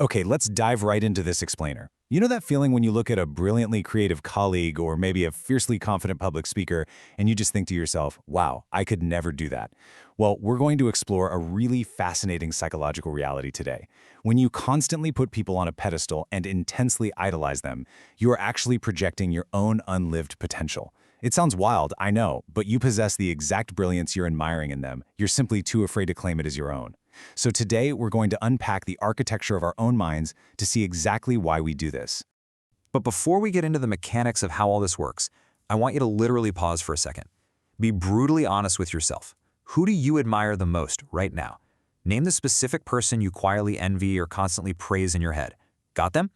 Okay, let's dive right into this explainer. You know that feeling when you look at a brilliantly creative colleague or maybe a fiercely confident public speaker and you just think to yourself, wow, I could never do that. Well, we're going to explore a really fascinating psychological reality today. When you constantly put people on a pedestal and intensely idolize them, you are actually projecting your own unlived potential. It sounds wild, I know, but you possess the exact brilliance you're admiring in them. You're simply too afraid to claim it as your own. So today, we're going to unpack the architecture of our own minds to see exactly why we do this. But before we get into the mechanics of how all this works, I want you to literally pause for a second. Be brutally honest with yourself. Who do you admire the most right now? Name the specific person you quietly envy or constantly praise in your head. Got them?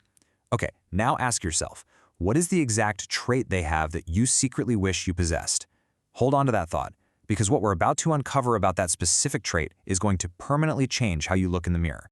Okay, now ask yourself, what is the exact trait they have that you secretly wish you possessed? Hold on to that thought, because what we're about to uncover about that specific trait is going to permanently change how you look in the mirror.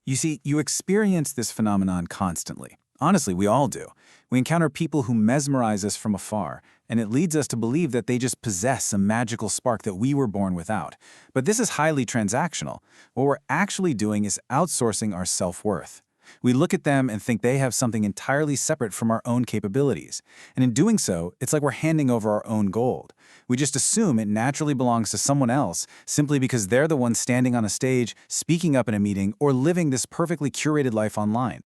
You see, you experience this phenomenon constantly. Honestly, we all do. We encounter people who mesmerize us from afar, and it leads us to believe that they just possess a magical spark that we were born without. But this is highly transactional. What we're actually doing is outsourcing our self-worth. We look at them and think they have something entirely separate from our own capabilities. And in doing so, it's like we're handing over our own gold. We just assume it naturally belongs to someone else simply because they're the one standing on a stage, speaking up in a meeting, or living this perfectly curated life online.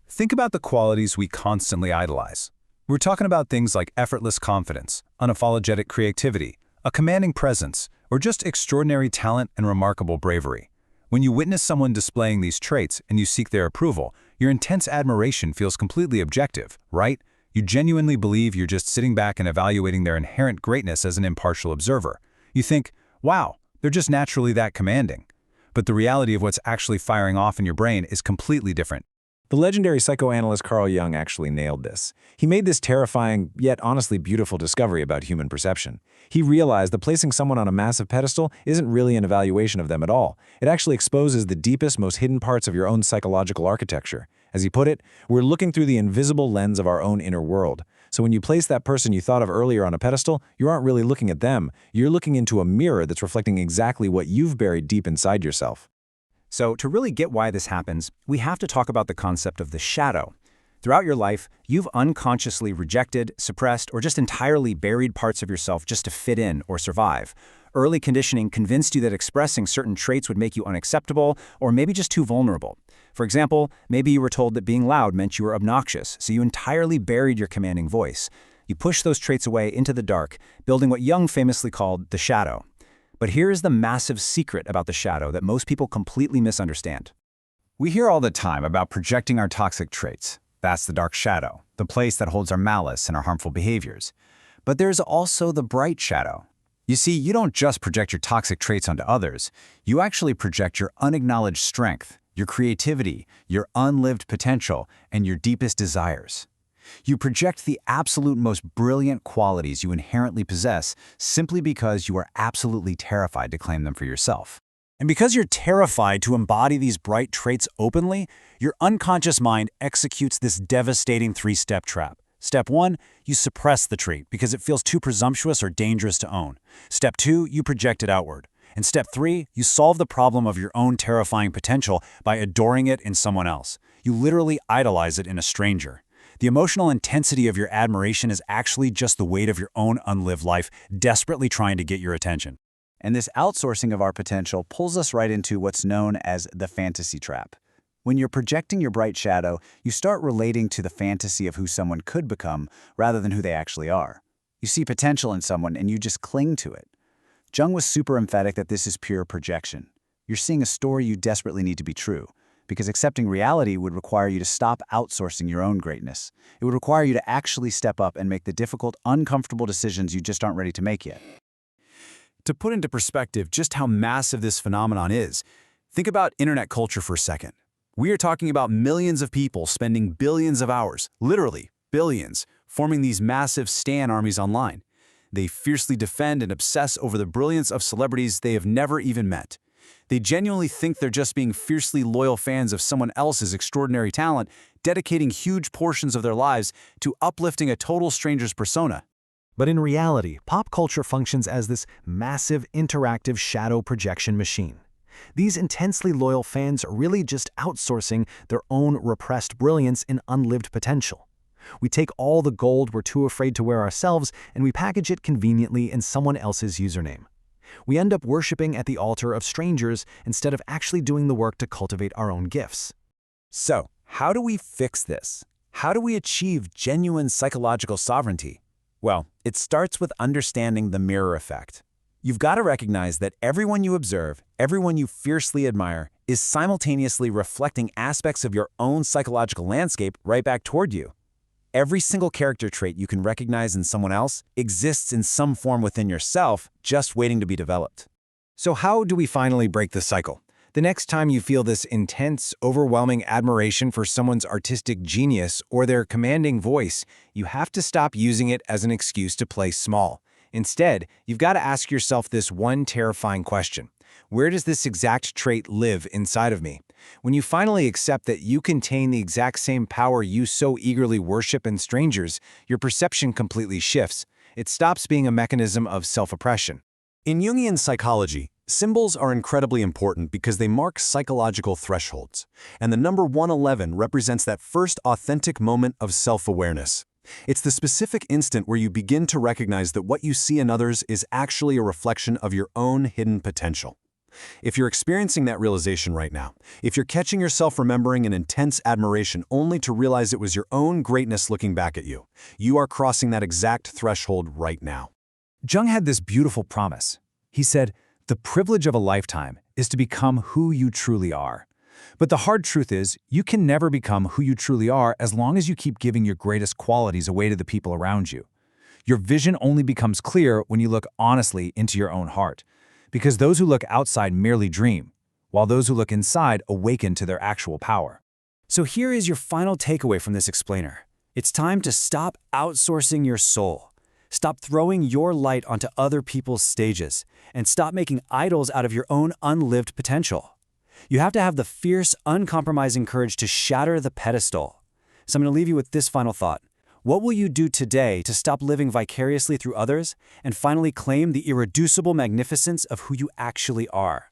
Think about the qualities we constantly idolize. We're talking about things like effortless confidence, unapologetic creativity, a commanding presence, or just extraordinary talent and remarkable bravery. When you witness someone displaying these traits and you seek their approval, your intense admiration feels completely objective, right? You genuinely believe you're just sitting back and evaluating their inherent greatness as an impartial observer. You think, wow, they're just naturally that commanding. But the reality of what's actually firing off in your brain is completely different. The legendary psychoanalyst Carl Jung actually nailed this. He made this terrifying, yet honestly beautiful discovery about human perception. He realized that placing someone on a massive pedestal isn't really an evaluation of them at all. It actually exposes the deepest, most hidden parts of your own psychological architecture. As he put it, we're looking through the invisible lens of our own inner world. So when you place that person you thought of earlier on a pedestal, you aren't really looking at them. You're looking into a mirror that's reflecting exactly what you've buried deep inside yourself. So to really get why this happens, we have to talk about the concept of the shadow. Throughout your life, you've unconsciously rejected, suppressed, or just entirely buried parts of yourself just to fit in or survive. Early conditioning convinced you that expressing certain traits would make you unacceptable or maybe just too vulnerable. For example, maybe you were told that being loud meant you were obnoxious, so you entirely buried your commanding voice. You pushed those traits away into the dark, building what Jung famously called the shadow. But here is the massive secret about the shadow that most people completely misunderstand. We hear all the time about projecting our toxic traits. That's the dark shadow, the place that holds our malice and our harmful behaviors. But there's also the bright shadow. You see, you don't just project your toxic traits onto others. You actually project your unacknowledged strength, your creativity, your unlived potential, and your deepest desires. You project the absolute most brilliant qualities you inherently possess simply because you are absolutely terrified to claim them for yourself. And because you're terrified to embody these bright traits openly, your unconscious mind executes this devastating three-step trap. Step 1, you suppress the trait because it feels too presumptuous or dangerous to own. Step 2, you project it outward. And step 3, you solve the problem of your own terrifying potential by adoring it in someone else. You literally idolize it in a stranger. The emotional intensity of your admiration is actually just the weight of your own unlived life desperately trying to get your attention. And this outsourcing of our potential pulls us right into what's known as the fantasy trap. When you're projecting your bright shadow, you start relating to the fantasy of who someone could become rather than who they actually are. You see potential in someone and you just cling to it. Jung was super emphatic that this is pure projection. You're seeing a story you desperately need to be true, because accepting reality would require you to stop outsourcing your own greatness. It would require you to actually step up and make the difficult, uncomfortable decisions you just aren't ready to make yet. To put into perspective just how massive this phenomenon is, think about internet culture for a second. We are talking about millions of people spending billions of hours, literally billions, forming these massive stan armies online. They fiercely defend and obsess over the brilliance of celebrities they have never even met. They genuinely think they're just being fiercely loyal fans of someone else's extraordinary talent, dedicating huge portions of their lives to uplifting a total stranger's persona. But in reality, pop culture functions as this massive interactive shadow projection machine. These intensely loyal fans are really just outsourcing their own repressed brilliance and unlived potential. We take all the gold we're too afraid to wear ourselves and we package it conveniently in someone else's username. We end up worshiping at the altar of strangers instead of actually doing the work to cultivate our own gifts. So, how do we fix this? How do we achieve genuine psychological sovereignty? Well, it starts with understanding the mirror effect. You've got to recognize that everyone you observe, everyone you fiercely admire, is simultaneously reflecting aspects of your own psychological landscape right back toward you. Every single character trait you can recognize in someone else exists in some form within yourself, just waiting to be developed. So how do we finally break the cycle? The next time you feel this intense, overwhelming admiration for someone's artistic genius or their commanding voice, you have to stop using it as an excuse to play small. Instead, you've got to ask yourself this one terrifying question. Where does this exact trait live inside of me? When you finally accept that you contain the exact same power you so eagerly worship in strangers, your perception completely shifts. It stops being a mechanism of self-oppression. In Jungian psychology, symbols are incredibly important because they mark psychological thresholds, and the number 111 represents that first authentic moment of self-awareness. It's the specific instant where you begin to recognize that what you see in others is actually a reflection of your own hidden potential. If you're experiencing that realization right now, if you're catching yourself remembering an intense admiration only to realize it was your own greatness looking back at you, you are crossing that exact threshold right now. Jung had this beautiful promise. He said, "The privilege of a lifetime is to become who you truly are." But the hard truth is, you can never become who you truly are as long as you keep giving your greatest qualities away to the people around you. Your vision only becomes clear when you look honestly into your own heart. Because those who look outside merely dream, while those who look inside awaken to their actual power. So here is your final takeaway from this explainer. It's time to stop outsourcing your soul. Stop throwing your light onto other people's stages, and stop making idols out of your own unlived potential. You have to have the fierce, uncompromising courage to shatter the pedestal. So I'm going to leave you with this final thought. What will you do today to stop living vicariously through others and finally claim the irreducible magnificence of who you actually are?